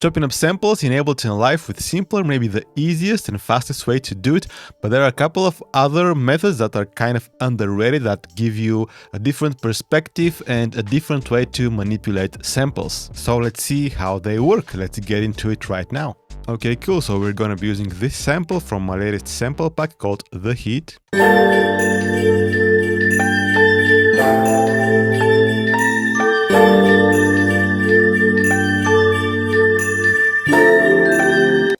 Chopping up samples in Ableton Live with Simpler may be the easiest and fastest way to do it, but there are a couple of other methods that are kind of underrated that give you a different perspective and a different way to manipulate samples. So let's see how they work. Let's get into it right now. Okay, cool. So we're gonna be using this sample from my latest sample pack called The Heat.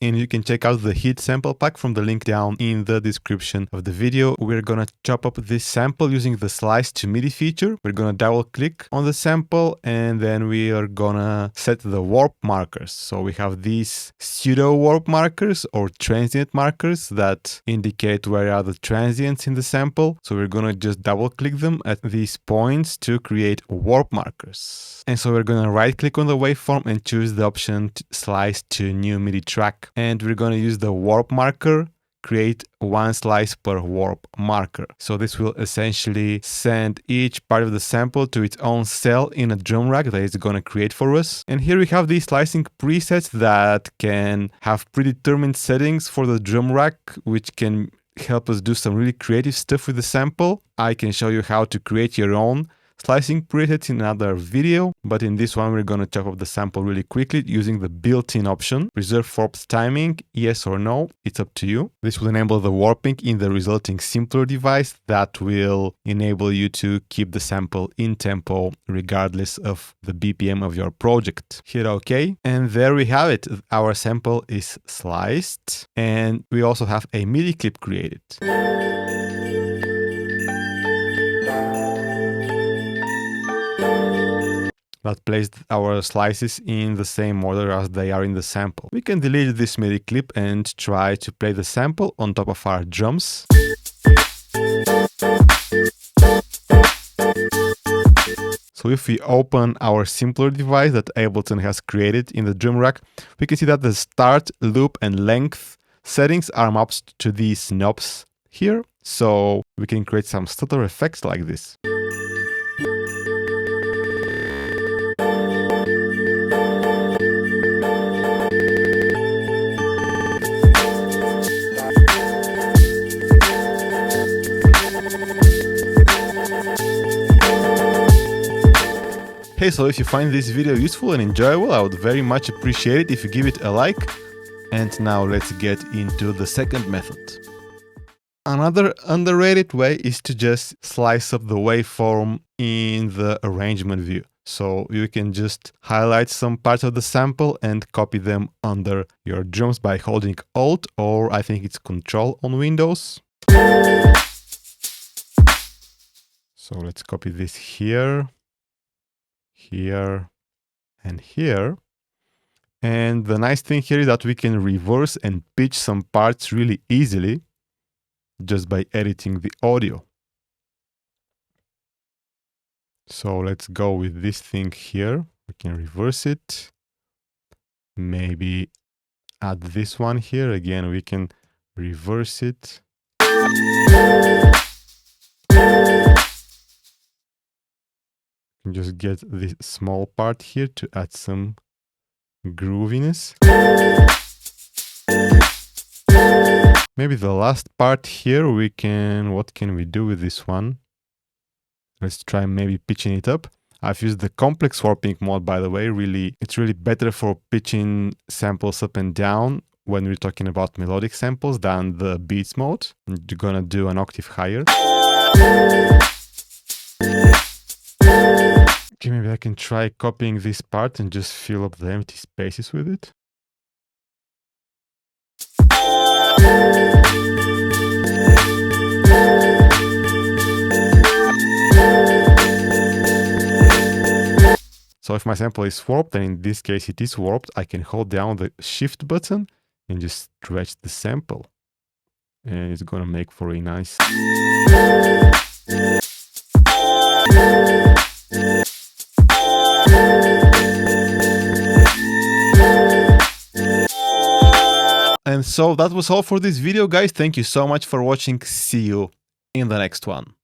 And you can check out the Heat sample pack from the link down in the description of the video. We're gonna chop up this sample using the slice to MIDI feature. We're gonna double click on the sample and then we are gonna set the warp markers. So we have these pseudo warp markers or transient markers that indicate where are the transients in the sample. So we're gonna just double click them at these points to create warp markers. And so we're gonna right click on the waveform and choose the option to slice to new MIDI track. And we're going to use the warp marker, create one slice per warp marker. So this will essentially send each part of the sample to its own cell in a drum rack that it's going to create for us. And here we have these slicing presets that can have predetermined settings for the drum rack, which can help us do some really creative stuff with the sample. I can show you how to create your own slicing presets in another video, but in this one we're gonna chop up the sample really quickly using the built-in option. Preserve warped timing, yes or no, it's up to you. This will enable the warping in the resulting Simpler device that will enable you to keep the sample in tempo regardless of the BPM of your project. Hit OK, and there we have it. Our sample is sliced, and we also have a MIDI clip created. That placed our slices in the same order as they are in the sample. We can delete this MIDI clip and try to play the sample on top of our drums. So if we open our Simpler device that Ableton has created in the drum rack, we can see that the start, loop, and length settings are mapped to these knobs here. So we can create some stutter effects like this. Hey, so if you find this video useful and enjoyable, I would very much appreciate it if you give it a like. And now let's get into the second method. Another underrated way is to just slice up the waveform in the arrangement view. So you can just highlight some parts of the sample and copy them under your drums by holding Alt, or I think it's Control on Windows. So let's copy this here, here, and here. And the nice thing here is that we can reverse and pitch some parts really easily just by editing the audio. So let's go with this thing here. We can reverse it. Maybe add this one here. Again, we can reverse it. You can just get this small part here to add some grooviness. Maybe the last part here we can, what can we do with this one? Let's try maybe pitching it up. I've used the complex warping mode, by the way. It's really better for pitching samples up and down when we're talking about melodic samples than the beats mode. You're gonna do an octave higher. Okay, maybe I can try copying this part and just fill up the empty spaces with it. So if my sample is warped, and in this case it is warped, I can hold down the Shift button and just stretch the sample. And it's gonna make for a nice... And so that was all for this video, guys. Thank you so much for watching. See you in the next one.